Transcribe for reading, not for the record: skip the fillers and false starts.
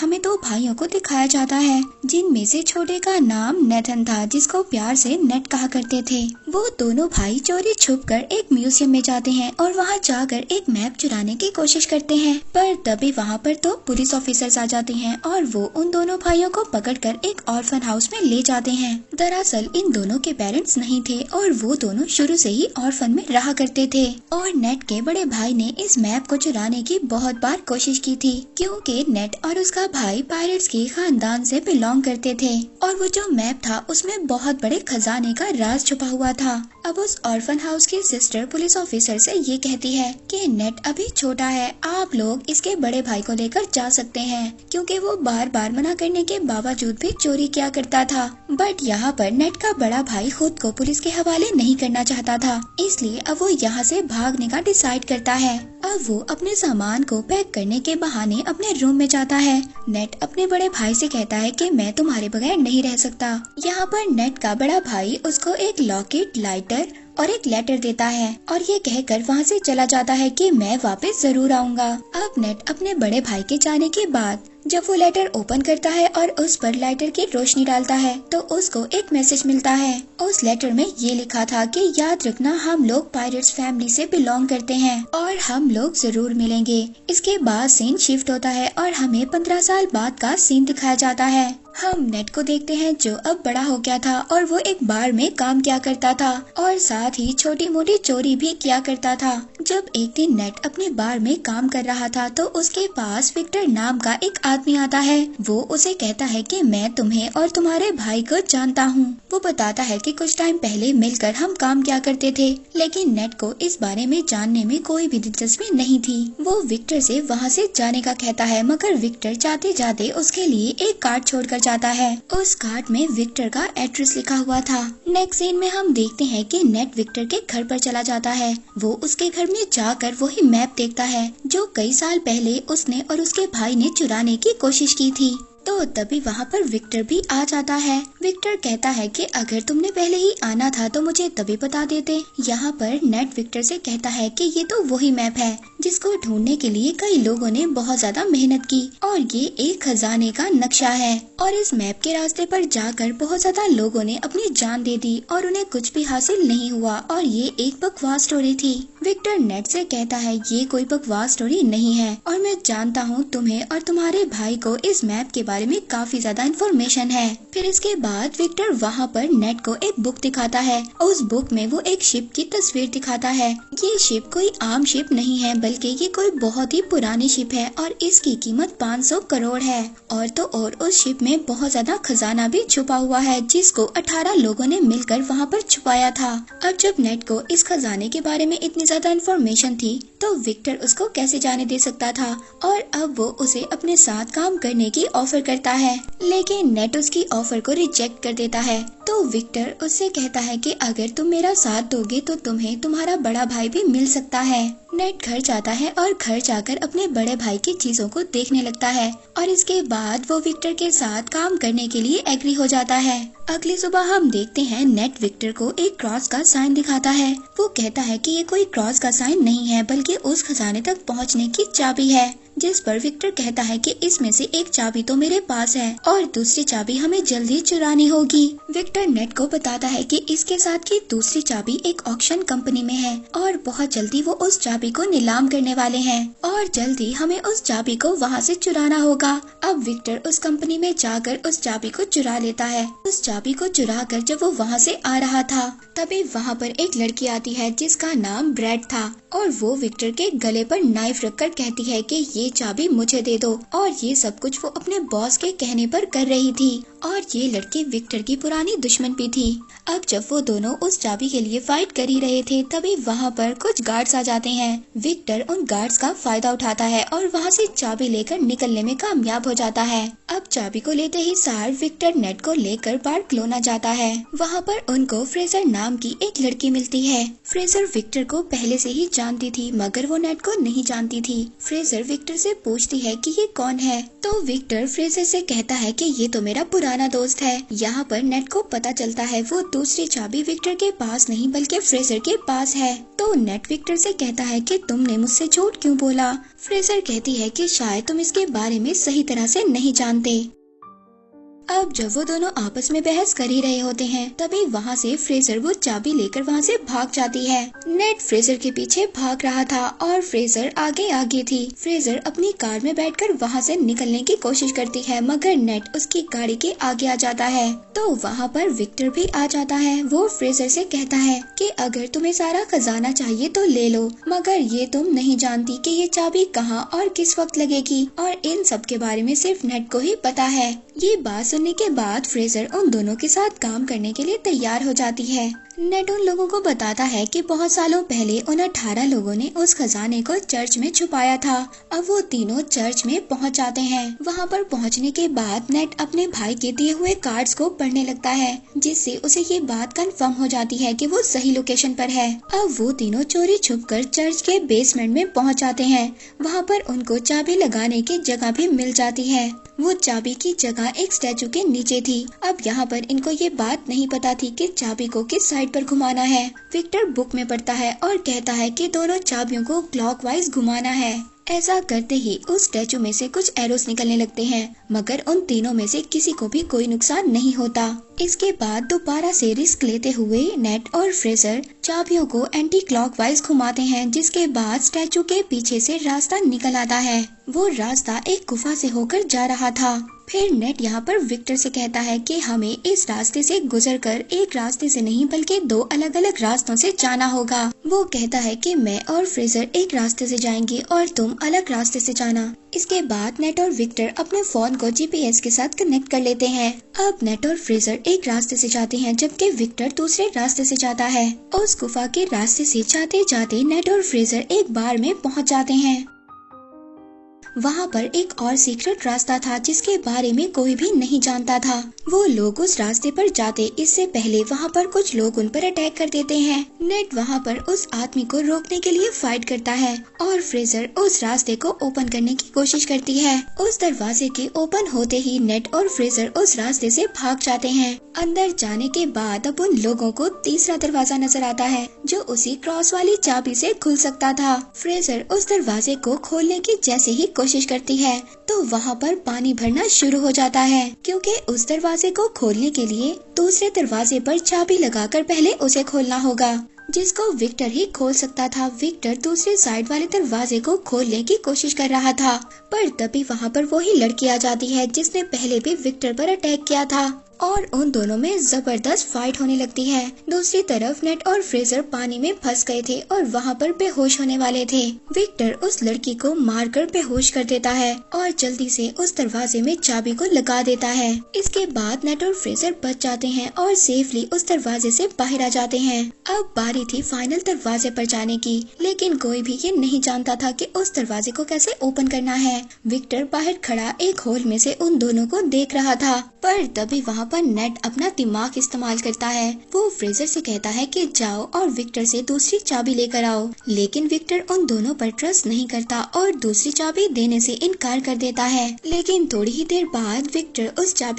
हमें दो भाइयों को दिखाया जाता है, जिनमें से छोटे का नाम नेथन था, जिसको प्यार से नेट कहा करते थे। वो दोनों भाई चोरी छुपकर एक म्यूजियम में जाते हैं और वहाँ जाकर एक मैप चुराने की कोशिश करते हैं, पर तभी वहाँ पर दो पुलिस ऑफिसर्स आ जाते हैं और वो उन दोनों भाइयों को पकड़कर एक ऑर्फन हाउस में ले जाते हैं। दरअसल इन दोनों के पेरेंट्स नहीं थे और वो दोनों शुरू से ही ऑर्फन में रहा करते थे, और नेट के बड़े भाई ने इस मैप को चुराने की बहुत बार कोशिश की थी, क्योंकि नेट और उसका भाई पायरेट्स के खानदान से बिलोंग करते थे और वो जो मैप था उसमें बहुत बड़े खजाने का राज छुपा हुआ था। अब उस ऑर्फन हाउस की सिस्टर पुलिस ऑफिसर से ये कहती है कि नेट अभी छोटा है, आप लोग इसके बड़े भाई को लेकर जा सकते हैं, क्योंकि वो बार बार मना करने के बावजूद भी चोरी किया करता था। बट यहाँ पर नेट का बड़ा भाई खुद को पुलिस के हवाले नहीं करना चाहता था, इसलिए अब वो यहाँ से भागने का डिसाइड करता है। अब वो अपने सामान को पैक करने के बहाने अपने रूम में जाता है। नेट अपने बड़े भाई से कहता है कि मैं तुम्हारे बगैर नहीं रह सकता। यहाँ पर नेट का बड़ा भाई उसको एक लॉकेट, लाइटर और एक लेटर देता है और ये कहकर वहाँ से चला जाता है कि मैं वापस जरूर आऊँगा। अब नेट अपने बड़े भाई के जाने के बाद जब वो लेटर ओपन करता है और उस पर लाइटर की रोशनी डालता है तो उसको एक मैसेज मिलता है। उस लेटर में ये लिखा था कि याद रखना, हम लोग पायरेट्स फैमिली से बिलोंग करते हैं और हम लोग जरूर मिलेंगे। इसके बाद सीन शिफ्ट होता है और हमें 15 साल बाद का सीन दिखाया जाता है। हम नेट को देखते हैं जो अब बड़ा हो गया था और वो एक बार में काम किया करता था और साथ ही छोटी मोटी चोरी भी किया करता था। जब एक दिन नेट अपने बार में काम कर रहा था तो उसके पास विक्टर नाम का एक आदमी आता है। वो उसे कहता है कि मैं तुम्हें और तुम्हारे भाई को जानता हूँ। वो बताता है कि कुछ टाइम पहले मिलकर हम काम किया करते थे, लेकिन नेट को इस बारे में जानने में कोई भी दिलचस्पी नहीं थी। वो विक्टर से वहाँ से जाने का कहता है, मगर विक्टर जाते जाते उसके लिए एक कार्ड छोड़कर जाता है। उस कार्ड में विक्टर का एड्रेस लिखा हुआ था। नेक्स्ट सीन में हम देखते हैं कि नेट विक्टर के घर पर चला जाता है। वो उसके घर में जाकर वही मैप देखता है जो कई साल पहले उसने और उसके भाई ने चुराने की कोशिश की थी। तो तभी वहाँ पर विक्टर भी आ जाता है। विक्टर कहता है कि अगर तुमने पहले ही आना था तो मुझे तभी बता देते। यहाँ पर नेट विक्टर से कहता है कि ये तो वही मैप है जिसको ढूंढने के लिए कई लोगों ने बहुत ज्यादा मेहनत की और ये एक खजाने का नक्शा है और इस मैप के रास्ते पर जाकर बहुत ज्यादा लोगों ने अपनी जान दे दी और उन्हें कुछ भी हासिल नहीं हुआ और ये एक बकवास स्टोरी थी। विक्टर नेट से कहता है ये कोई बकवास स्टोरी नहीं है और मैं जानता हूँ तुम्हें और तुम्हारे भाई को इस मैप के बारे में काफी ज्यादा इन्फॉर्मेशन है। फिर इसके बाद विक्टर वहाँ पर नेट को एक बुक दिखाता है और उस बुक में वो एक शिप की तस्वीर दिखाता है। ये शिप कोई आम शिप नहीं है, बल्कि ये कोई बहुत ही पुरानी शिप है और इसकी कीमत 500 करोड़ है। और तो और उस शिप में बहुत ज्यादा खजाना भी छुपा हुआ है जिसको 18 लोगों ने मिलकर वहाँ पर छुपाया था। अब जब नेट को इस खजाने के बारे में इतनी ज्यादा इन्फॉर्मेशन थी तो विक्टर उसको कैसे जाने दे सकता था और अब वो उसे अपने साथ काम करने की ऑफर करता है, लेकिन नेट उसकी ऑफर को रिजेक्ट कर देता है। तो विक्टर उससे कहता है कि अगर तुम मेरा साथ दोगे तो तुम्हें तुम्हारा बड़ा भाई भी मिल सकता है। नेट घर जाता है और घर जाकर अपने बड़े भाई की चीजों को देखने लगता है और इसके बाद वो विक्टर के साथ काम करने के लिए एग्री हो जाता है। अगली सुबह हम देखते हैं नेट विक्टर को एक क्रॉस का साइन दिखाता है। वो कहता है कि ये कोई क्रॉस का साइन नहीं है, बल्कि उस खजाने तक पहुंचने की चाबी है, जिस पर विक्टर कहता है कि इसमें से एक चाबी तो मेरे पास है और दूसरी चाबी हमें जल्दी चुरानी होगी। विक्टर नेट को बताता है कि इसके साथ की दूसरी चाबी एक ऑक्शन कंपनी में है और बहुत जल्दी वो उस चाबी को नीलाम करने वाले हैं और जल्दी हमें उस चाबी को वहाँ से चुराना होगा। अब विक्टर उस कंपनी में जाकर उस चाबी को चुरा लेता है। उस चाबी को चुरा कर जब वो वहाँ से आ रहा था तभी वहाँ पर एक लड़की आती है जिसका नाम ब्रैड था और वो विक्टर के गले पर नाइफ रखकर कहती है कि ये चाबी मुझे दे दो, और ये सब कुछ वो अपने बॉस के कहने पर कर रही थी और ये लड़की विक्टर की पुरानी दुश्मन भी थी। अब जब वो दोनों उस चाबी के लिए फाइट कर ही रहे थे तभी वहाँ पर कुछ गार्ड्स आ जाते हैं। विक्टर उन गार्ड्स का फायदा उठाता है और वहाँ से चाबी लेकर निकलने में कामयाब हो जाता है। अब चाबी को लेते ही सार विक्टर नेट को लेकर बार्कलोना जाता है। वहाँ पर उनको फ्रेजर नाम की एक लड़की मिलती है। फ्रेजर विक्टर को पहले से ही जानती थी मगर वो नेट को नहीं जानती थी। फ्रेजर विक्टर विक्टर से पूछती है कि ये कौन है। तो विक्टर फ्रेजर से कहता है कि ये तो मेरा पुराना दोस्त है। यहाँ पर नेट को पता चलता है वो दूसरी चाबी विक्टर के पास नहीं बल्कि फ्रेजर के पास है। तो नेट विक्टर से कहता है कि तुमने मुझसे झूठ क्यों बोला। फ्रेजर कहती है कि शायद तुम इसके बारे में सही तरह से नहीं जानते। अब जब वो दोनों आपस में बहस कर ही रहे होते हैं तभी वहाँ से फ्रेजर वो चाबी लेकर वहाँ से भाग जाती है। नेट फ्रेजर के पीछे भाग रहा था और फ्रेजर आगे आगे थी। फ्रेजर अपनी कार में बैठकर वहाँ से निकलने की कोशिश करती है मगर नेट उसकी गाड़ी के आगे आ जाता है। तो वहाँ पर विक्टर भी आ जाता है। वो फ्रेजर से कहता है कि अगर तुम्हें सारा खजाना चाहिए तो ले लो, मगर ये तुम नहीं जानती कि ये चाबी कहाँ और किस वक्त लगेगी, और इन सब के बारे में सिर्फ नेट को ही पता है। ये बात सुनने के बाद फ्रेजर उन दोनों के साथ काम करने के लिए तैयार हो जाती है। नेट उन लोगों को बताता है कि बहुत सालों पहले उन 18 लोगों ने उस खजाने को चर्च में छुपाया था। अब वो तीनों चर्च में पहुंच जाते हैं। वहां पर पहुंचने के बाद नेट अपने भाई के दिए हुए कार्ड्स को पढ़ने लगता है जिससे उसे ये बात कंफर्म हो जाती है कि वो सही लोकेशन पर है। अब वो तीनों चोरी छुपकर चर्च के बेसमेंट में पहुंच जाते हैं। वहां पर उनको चाबी लगाने की जगह भी मिल जाती है। वो चाबी की जगह एक स्टैचू के नीचे थी। अब यहाँ पर इनको ये बात नहीं पता थी कि चाबी को किस साइड पर घुमाना है। विक्टर बुक में पढ़ता है और कहता है कि दोनों चाबियों को क्लॉकवाइज घुमाना है। ऐसा करते ही उस स्टैचू में से कुछ एरोस निकलने लगते हैं मगर उन तीनों में से किसी को भी कोई नुकसान नहीं होता। इसके बाद दोबारा से रिस्क लेते हुए नेट और फ्रेजर चाबियों को एंटी क्लॉकवाइज घुमाते हैं जिसके बाद स्टैचू के पीछे से रास्ता निकल आता है। वो रास्ता एक गुफा से होकर जा रहा था। फिर नेट यहाँ पर विक्टर से कहता है कि हमें इस रास्ते से गुजरकर एक रास्ते से नहीं बल्कि दो अलग अलग रास्तों से जाना होगा। वो कहता है कि मैं और फ्रेजर एक रास्ते से जाएंगे और तुम अलग रास्ते से जाना। इसके बाद नेट और विक्टर अपने फोन को जीपीएस के साथ कनेक्ट कर लेते हैं। अब नेट और फ्रेजर एक रास्ते से जाते हैं जबकि विक्टर दूसरे रास्ते से जाता है। उस गुफा के रास्ते से जाते जाते नेट और फ्रेजर एक बार में पहुँच जाते हैं। वहाँ पर एक और सीक्रेट रास्ता था जिसके बारे में कोई भी नहीं जानता था। वो लोग उस रास्ते पर जाते इससे पहले वहाँ पर कुछ लोग उन पर अटैक कर देते हैं। नेट वहाँ पर उस आदमी को रोकने के लिए फाइट करता है और फ्रेजर उस रास्ते को ओपन करने की कोशिश करती है। उस दरवाजे के ओपन होते ही नेट और फ्रेजर उस रास्ते से भाग जाते हैं। अंदर जाने के बाद अब उन लोगों को तीसरा दरवाजा नजर आता है जो उसी क्रॉस वाली चाबी से खुल सकता था। फ्रेजर उस दरवाजे को खोलने की जैसे ही कोशिश करती है तो वहाँ पर पानी भरना शुरू हो जाता है क्योंकि उस दरवाजे को खोलने के लिए दूसरे दरवाजे पर चाबी लगाकर पहले उसे खोलना होगा जिसको विक्टर ही खोल सकता था। विक्टर दूसरे साइड वाले दरवाजे को खोलने की कोशिश कर रहा था पर तभी वहाँ पर वही लड़की आ जाती है जिसने पहले भी विक्टर पर अटैक किया था और उन दोनों में जबरदस्त फाइट होने लगती है। दूसरी तरफ नेट और फ्रेजर पानी में फंस गए थे और वहाँ पर बेहोश होने वाले थे। विक्टर उस लड़की को मारकर बेहोश कर देता है और जल्दी से उस दरवाजे में चाबी को लगा देता है। इसके बाद नेट और फ्रेजर बच जाते हैं और सेफली उस दरवाजे से बाहर आ जाते हैं। अब बारी थी फाइनल दरवाजे पर जाने की, लेकिन कोई भी ये नहीं जानता था कि उस दरवाजे को कैसे ओपन करना है। विक्टर बाहर खड़ा एक होल में से उन दोनों को देख रहा था पर तभी वहाँ पर नेट अपना दिमाग इस्तेमाल करता है। वो फ्रेजर से कहता है कि जाओ और विक्टर से दूसरी चाबी लेकर आओ, लेकिन विक्टर उन दोनों पर ट्रस्ट नहीं करता और दूसरी चाबी देने से इनकार कर देता है। लेकिन थोड़ी ही देर बाद विक्टर उस चाबी